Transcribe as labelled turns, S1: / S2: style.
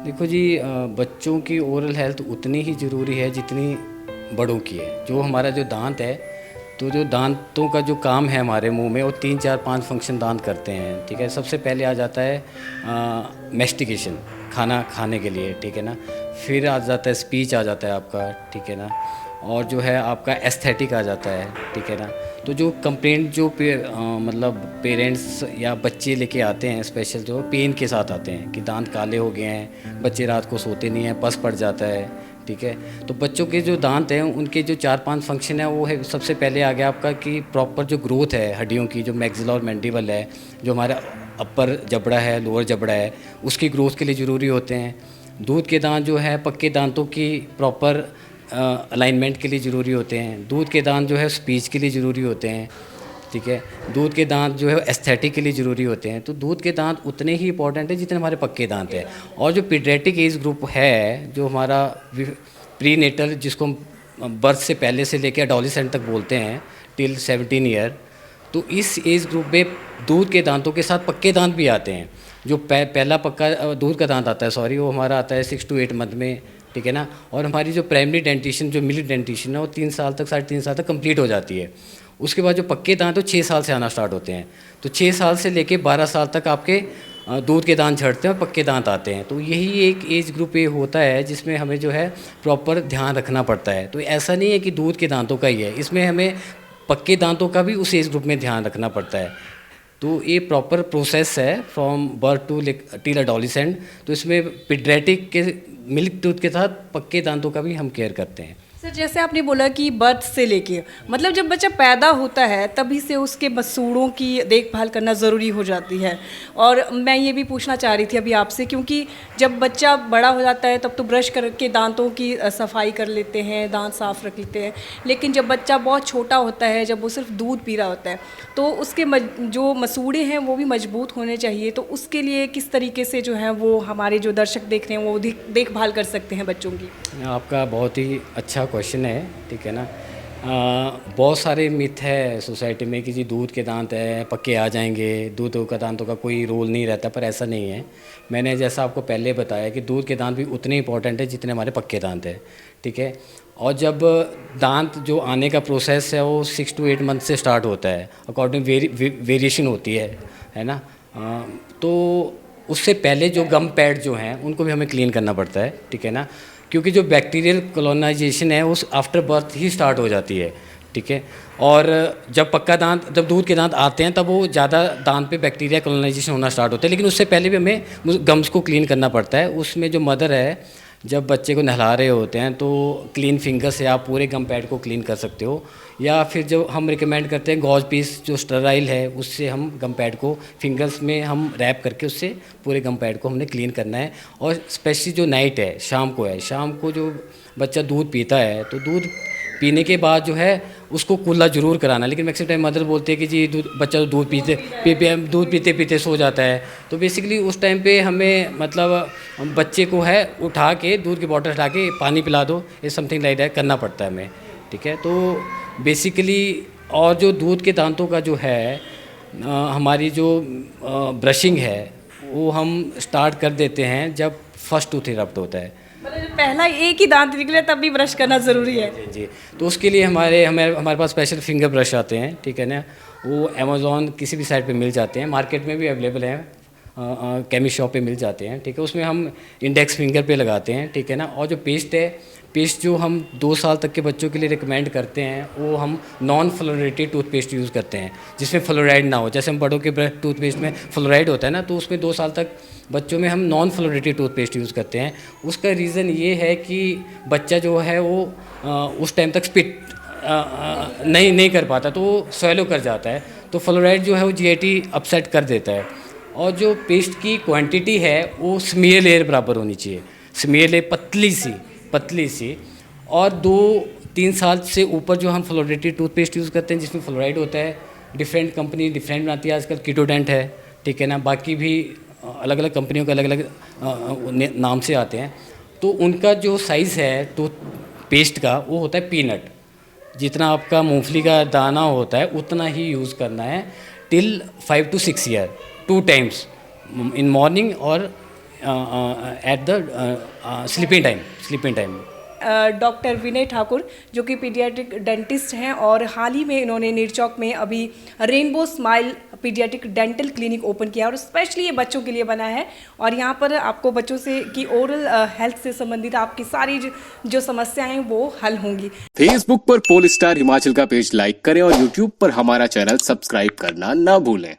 S1: देखो जी, बच्चों की ओरल हेल्थ उतनी ही ज़रूरी है जितनी बड़ों की है। जो हमारा जो दांत है, तो जो दांतों का जो काम है हमारे मुंह में, वो 3 4 5 फंक्शन दांत करते हैं। ठीक है, सबसे पहले आ जाता है मेस्टिकेशन, खाना खाने के लिए। ठीक है ना, फिर आ जाता है स्पीच आ जाता है आपका। ठीक है ना, और जो है आपका एस्थेटिक आ जाता है। ठीक है ना, तो जो कंप्लेंट जो मतलब पेरेंट्स या बच्चे लेके आते हैं, स्पेशल जो पेन के साथ आते हैं कि दांत काले हो गए हैं, बच्चे रात को सोते नहीं हैं, पस पड़ जाता है। ठीक है, तो बच्चों के जो दांत हैं उनके जो 4 5 फंक्शन है, वो है सबसे पहले आ गया आपका कि प्रॉपर जो ग्रोथ है हड्डियों की, जो मैक्सिला और मैंडिबल है, जो हमारा अपर जबड़ा है, लोअर जबड़ा है, उसकी ग्रोथ के लिए ज़रूरी होते हैं। दूध के दांत जो है पक्के दांतों की प्रॉपर अलाइनमेंट के लिए ज़रूरी होते हैं। दूध के दांत जो है स्पीच के लिए ज़रूरी होते हैं। ठीक है, दूध के दांत जो है एस्थेटिक के लिए ज़रूरी होते हैं। तो दूध के दांत उतने ही इंपॉर्टेंट है जितने हमारे पक्के दांत हैं। और जो पीडियाट्रिक एज ग्रुप है, जो हमारा प्री नेटल, जिसको हम बर्थ से पहले से लेकर एडोलेसेंट तक बोलते हैं, टिल 17 ईयर, तो इस एज ग्रुप में दूध के दांतों के साथ पक्के दांत भी आते हैं। जो पहला पक्का दूध का दांत आता है, सॉरी, वो हमारा आता है 6 to 8 मंथ में। ठीक है ना, और हमारी जो प्राइमरी डेंटिशन, जो मिल्क डेंटिशन है, वो 3 साल तक, 3.5 साल तक कंप्लीट हो जाती है। उसके बाद जो पक्के दांत, तो 6 साल से आना स्टार्ट होते हैं। तो 6 साल से लेके 12 साल तक आपके दूध के दांत झड़ते हैं और पक्के दांत आते हैं। तो यही एक एज ग्रुप ये होता है जिसमें हमें जो है प्रॉपर ध्यान रखना पड़ता है। तो ऐसा नहीं है कि दूध के दांतों का ही है, इसमें हमें पक्के दांतों का भी उस एज ग्रुप में ध्यान रखना पड़ता है। तो ये प्रॉपर प्रोसेस है from birth to till adolescent. तो इसमें पीडियाट्रिक के मिल्क टूथ के साथ पक्के दांतों का भी हम केयर करते हैं।
S2: सर, जैसे आपने बोला कि बर्थ से लेके मतलब जब बच्चा पैदा होता है तभी से उसके मसूड़ों की देखभाल करना ज़रूरी हो जाती है। और मैं ये भी पूछना चाह रही थी अभी आपसे, क्योंकि जब बच्चा बड़ा हो जाता है तब तो ब्रश करके दांतों की सफाई कर लेते हैं, दांत साफ रख लेते हैं। लेकिन जब बच्चा बहुत छोटा होता है, जब वो सिर्फ दूध पी रहा होता है, तो उसके जो मसूड़े हैं वो भी मजबूत होने चाहिए। तो उसके लिए किस तरीके से जो है वो हमारे जो दर्शक देख रहे हैं वो देखभाल कर सकते हैं बच्चों की?
S1: आपका बहुत ही अच्छा क्वेश्चन है। ठीक है ना, बहुत सारे मिथ है सोसाइटी में कि जी दूध के दांत है पक्के आ जाएंगे, दूध का दांतों का कोई रोल नहीं रहता, पर ऐसा नहीं है। मैंने जैसा आपको पहले बताया कि दूध के दांत भी उतने इंपॉर्टेंट है जितने हमारे पक्के दांत हैं। ठीक है, और जब दांत जो आने का प्रोसेस है वो 6 to 8 मंथ से स्टार्ट होता है, अकॉर्डिंग वेरिएशन होती है ना। तो उससे पहले जो गम पैड जो हैं उनको भी हमें क्लीन करना पड़ता है। ठीक है ना, क्योंकि जो बैक्टीरियल कॉलोनाइजेशन है उस आफ्टर बर्थ ही स्टार्ट हो जाती है। ठीक है, और जब दूध के दांत आते हैं तब वो ज़्यादा दांत पे बैक्टीरिया कॉलोनाइजेशन होना स्टार्ट होता है, लेकिन उससे पहले भी हमें गम्स को क्लीन करना पड़ता है। उसमें जो मदर है, जब बच्चे को नहला रहे होते हैं तो क्लीन फिंगर से आप पूरे गम पैड को क्लीन कर सकते हो, या फिर जो हम रिकमेंड करते हैं गॉज पीस जो स्टराइल है, उससे हम गम पैड को फिंगर्स में हम रैप करके उससे पूरे गम पैड को हमने क्लीन करना है। और स्पेशली जो नाइट है, शाम को जो बच्चा दूध पीता है, तो दूध पीने के बाद जो है उसको कुल्ला ज़रूर कराना। लेकिन मैक्सिमम टाइम मदर बोलते हैं कि जी बच्चा तो दूध पीते पीते सो जाता है। तो बेसिकली उस टाइम पे हमें मतलब बच्चे को है उठा के दूध की बॉटल हटा के पानी पिला दो, ये समथिंग लाइक दैट करना पड़ता है हमें। ठीक है, तो बेसिकली और जो दूध के दांतों का जो है हमारी जो ब्रशिंग है वो हम स्टार्ट कर देते हैं जब फर्स्ट टूथ इरप्ट होता है।
S2: मतलब जब पहला एक ही दांत निकले तब भी ब्रश करना ज़रूरी है?
S1: जी जी, तो उसके लिए हमारे पास स्पेशल फिंगर ब्रश आते हैं। ठीक है ना, वो अमेज़ॉन किसी भी साइट पे मिल जाते हैं, मार्केट में भी अवेलेबल हैं, केमिस्ट शॉप पे मिल जाते हैं। ठीक है, उसमें हम इंडेक्स फिंगर पे लगाते हैं। ठीक है ना, और जो पेस्ट जो हम 2 साल तक के बच्चों के लिए रिकमेंड करते हैं, वो हम नॉन फ्लोराइडेड टूथपेस्ट यूज़ करते हैं जिसमें फ्लोराइड ना हो। जैसे हम बड़ों के टूथपेस्ट में फ्लोराइड होता है ना, तो उसमें 2 साल तक बच्चों में हम नॉन फ्लोराइडेड टूथपेस्ट यूज़ करते हैं। उसका रीज़न ये है कि बच्चा जो है वो उस टाइम तक स्पिट नहीं कर पाता, तो वो स्वेलो कर जाता है। तो फ्लोराइड जो है वो जीआईटी अपसेट कर देता है। और जो पेस्ट की क्वांटिटी है वो स्मीयर लेयर बराबर होनी चाहिए, स्मीयर लेयर पतली सी। और 2-3 साल से ऊपर जो हम फ्लोराइडेड टूथपेस्ट यूज़ करते हैं जिसमें फ्लोराइड होता है, डिफरेंट कंपनी डिफरेंट बनाती है, आजकल कीटोडेंट है। ठीक है ना, बाकी भी अलग अलग कंपनियों के अलग अलग नाम से आते हैं। तो उनका जो साइज़ है टूथपेस्ट का वो होता है पीनट, जितना आपका मूंगफली का दाना होता है उतना ही यूज़ करना है till 5 to 6 year, 2 times in morning और at the sleeping time.
S2: Doctor Vinay Thakur जो कि पीडियाट्रिक डेंटिस्ट हैं और हाल ही में इन्होंने निरचौक में अभी rainbow smile paediatric dental clinic open किया और स्पेशली ये बच्चों के लिए बना है और यहाँ पर आपको बच्चों से की ओरल हेल्थ से संबंधित आपकी सारी जो समस्याएं हैं वो हल होंगी।
S3: फेसबुक पर पोलस्टार हिमाचल का पेज लाइक करें और यूट्यूब पर हमारा चैनल सब्सक्राइब करना ना भूलें।